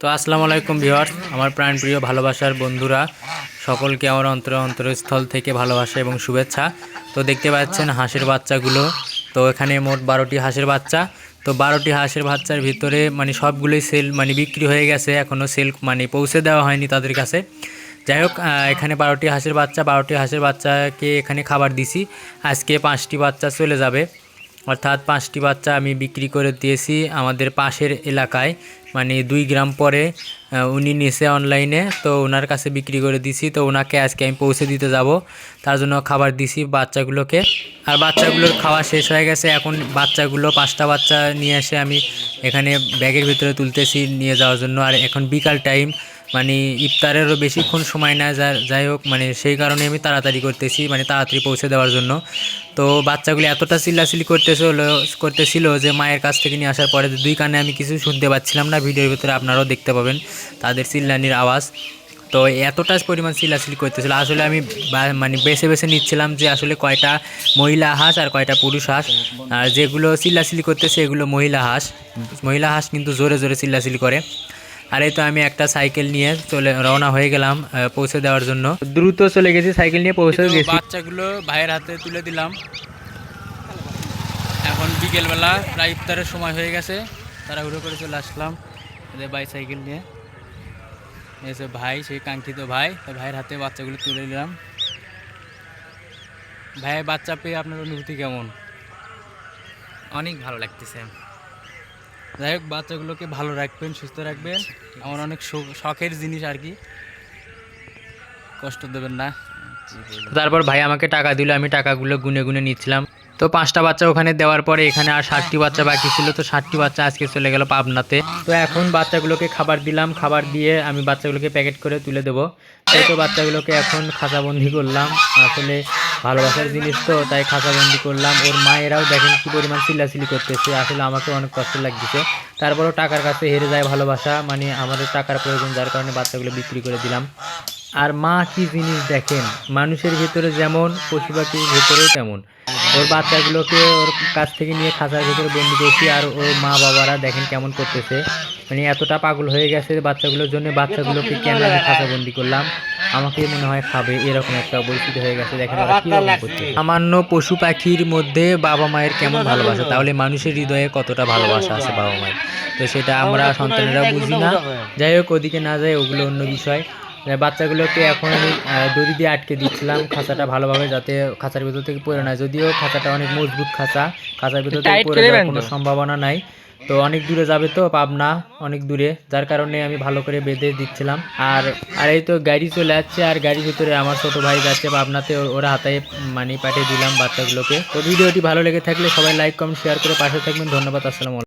তো আসসালামু আলাইকুম ভিউয়ার্স, আমার প্রাণপ্রিয় ভালোবাসার বন্ধুরা সকলকে আমার অন্তরস্থল থেকে ভালোবাসা এবং শুভেচ্ছা। তো দেখতে পাচ্ছেন হাঁসের বাচ্চাগুলো। তো এখানে মোট 12টি হাঁসের বাচ্চা। তো 12টি হাঁসের বাচ্চার ভিতরে সবগুলোই সেল বিক্রি হয়ে গেছে, এখনও সেল পৌঁছে দেওয়া হয়নি তাদের কাছে। যাই হোক, এখানে 12টি হাঁসের বাচ্চাকে এখানে খাবার দিছি। আজকে 5টি বাচ্চা চলে যাবে, অর্থাৎ 5টি বাচ্চা আমি বিক্রি করে দিয়েছি আমাদের পাশের এলাকায়, 2 গ্রাম পরে উনি নিছে অনলাইনে। তো ওনার কাছে বিক্রি করে দিছি। তো ওনাকে আজকে আমি পৌঁছে দিতে যাব, তার জন্য খাবার দিছি বাচ্চাগুলোকে। আর বাচ্চাগুলোর খাওয়া শেষ হয়ে গেছে। এখন বাচ্চাগুলো 5টা বাচ্চা নিয়ে এসে আমি এখানে ব্যাগের ভিতরে তুলতেছি নিয়ে যাওয়ার জন্য। আর এখন বিকাল টাইম, ইফতারেরও বেশিক্ষণ সময় না, যাই হোক সেই কারণে আমি তাড়াতাড়ি করতেছি, তাড়াতাড়ি পৌঁছে দেওয়ার জন্য। তো বাচ্চাগুলি এতটা চিল্লাচিল্লি করতেছিল যে মায়ের কাছ থেকে নিয়ে আসার পরে 2 কানে আমি কিছু শুনতে পাচ্ছিলাম না। ভিডিওর ভিতরে আপনারাও দেখতে পাবেন তাদের চিল্লানির আওয়াজ। তো এতটা পরিমাণ চিল্লাচিল্লি করতেছিল। আসলে আমি বেছে বেছে নিচ্ছিলাম যে আসলে কয়টা মহিলা হাঁস আর কয়টা পুরুষ হাঁস। আর যেগুলো চিল্লাচিল্লি করতেছে এগুলো মহিলা হাঁস কিন্তু জোরে জোরে চিল্লাচিল্লি করে। আর এই তো আমি একটা সাইকেল নিয়ে রওনা হয়ে গেলাম পৌঁছে দেওয়ার জন্য। দ্রুত চলে গেছি, সাইকেল নিয়ে পৌঁছে গেছি। বাচ্চাগুলো ভাইয়ের হাতে তুলে দিলাম। এখন বিকেলবেলা প্রায় ইফতারের সময় হয়ে গেছে, তাড়াহুড়ো করে চলে আসলাম বাইসাইকেল নিয়ে। এসে ভাই, সেই কাঙ্ক্ষিত ভাই, ভাইয়ের হাতে বাচ্চাগুলো তুলে দিলাম। ভাইয়ের বাচ্চা পেয়ে আপনার অনুভূতি কেমন? অনেক ভালো লাগতেছে। যাই হোক, বাচ্চাগুলোকে ভালো রাখবেন, সুস্থ রাখবেন। আমার অনেক শখের জিনিস আর কি, কষ্ট দেবেন না। তারপর ভাই আমাকে টাকা দিল, আমি টাকাগুলো গুনে গুনে নিচ্ছিলাম। তো 5টা বাচ্চা ওখানে দেওয়ার পরে এখানে আর 60টি বাচ্চা বাকি ছিল। তো 60টি বাচ্চা আজকে চলে গেল পাবনাতে। তো এখন বাচ্চাগুলোকে খাবার দিলাম, খাবার দিয়ে আমি বাচ্চাগুলোকে প্যাকেট করে তুলে দেবো। তো বাচ্চাগুলোকে এখন খাঁচাবন্দি করলাম। আসলে ভালোবাসার জিনিস তো, তাই খাঁচাবন্দি করলাম। ওর মায়েরাও দেখেন কি পরিমাণ চিল্লাচিল্লি করতেছে, আসলে আমাকে অনেক কষ্ট লাগতেছে। তারপরেও টাকার কাছে হেরে যায় ভালোবাসা, আমাদের টাকার প্রয়োজন, যার কারণে বাচ্চাগুলো বিক্রি করে দিলাম। আর মা কি জিনিস দেখেন, মানুষের ভিতরে যেমন পশু পাখির ভিতরেও তেমন। ওর বাচ্চাগুলোকে ওর কাছ থেকে নিয়ে খাঁচার ভিতরে বন্দি করছি, আর ওর মা বাবারা দেখেন কেমন করতেছে। এতটা পাগল হয়ে গেছে বাচ্চাগুলোর জন্য। বাচ্চাগুলোকে কেন আমি খাঁচাবন্দি করলাম, আমাকে মনে হয় খাবে, এরকম একটা পরিস্থিতি হয়ে গেছে। দেখেন সামান্য পশু পাখির মধ্যে বাবা মায়ের কেমন ভালোবাসা, তাহলে মানুষের হৃদয়ে কতটা ভালোবাসা আছে বাবা মায়ের। তো সেটা আমরা সন্তানেরা বুঝি না। যাই হোক, ওদিকে না যায়, ওগুলো অন্য বিষয়। বাচ্চাগুলোকে এখন আমি দড়ি দিয়ে আটকে দিচ্ছিলাম খাঁচাটা ভালোভাবে, যাতে খাঁচার ভিতর থেকে পড়ে না। যদিও খাঁচাটা অনেক মজবুত খাঁচার ভিতর থেকে পড়ে যাওয়ার কোনো সম্ভাবনা নাই। তো অনেক দূরে যাবে, তো পাবনা অনেক দূরে, যার কারণে আমি ভালো করে বেঁধে দিচ্ছিলাম। আর এই তো গাড়ি চলে যাচ্ছে, আর গাড়ির ভিতরে আমার ছোট ভাই যাচ্ছে পাবনাতে, ওরা হাতায় পাঠিয়ে দিলাম বাচ্চাগুলোকে। তো ভিডিওটি ভালো লেগে থাকলে সবাই লাইক কমেন্ট শেয়ার করে পাশে থাকবেন। ধন্যবাদ। আসসালামু আলাইকুম।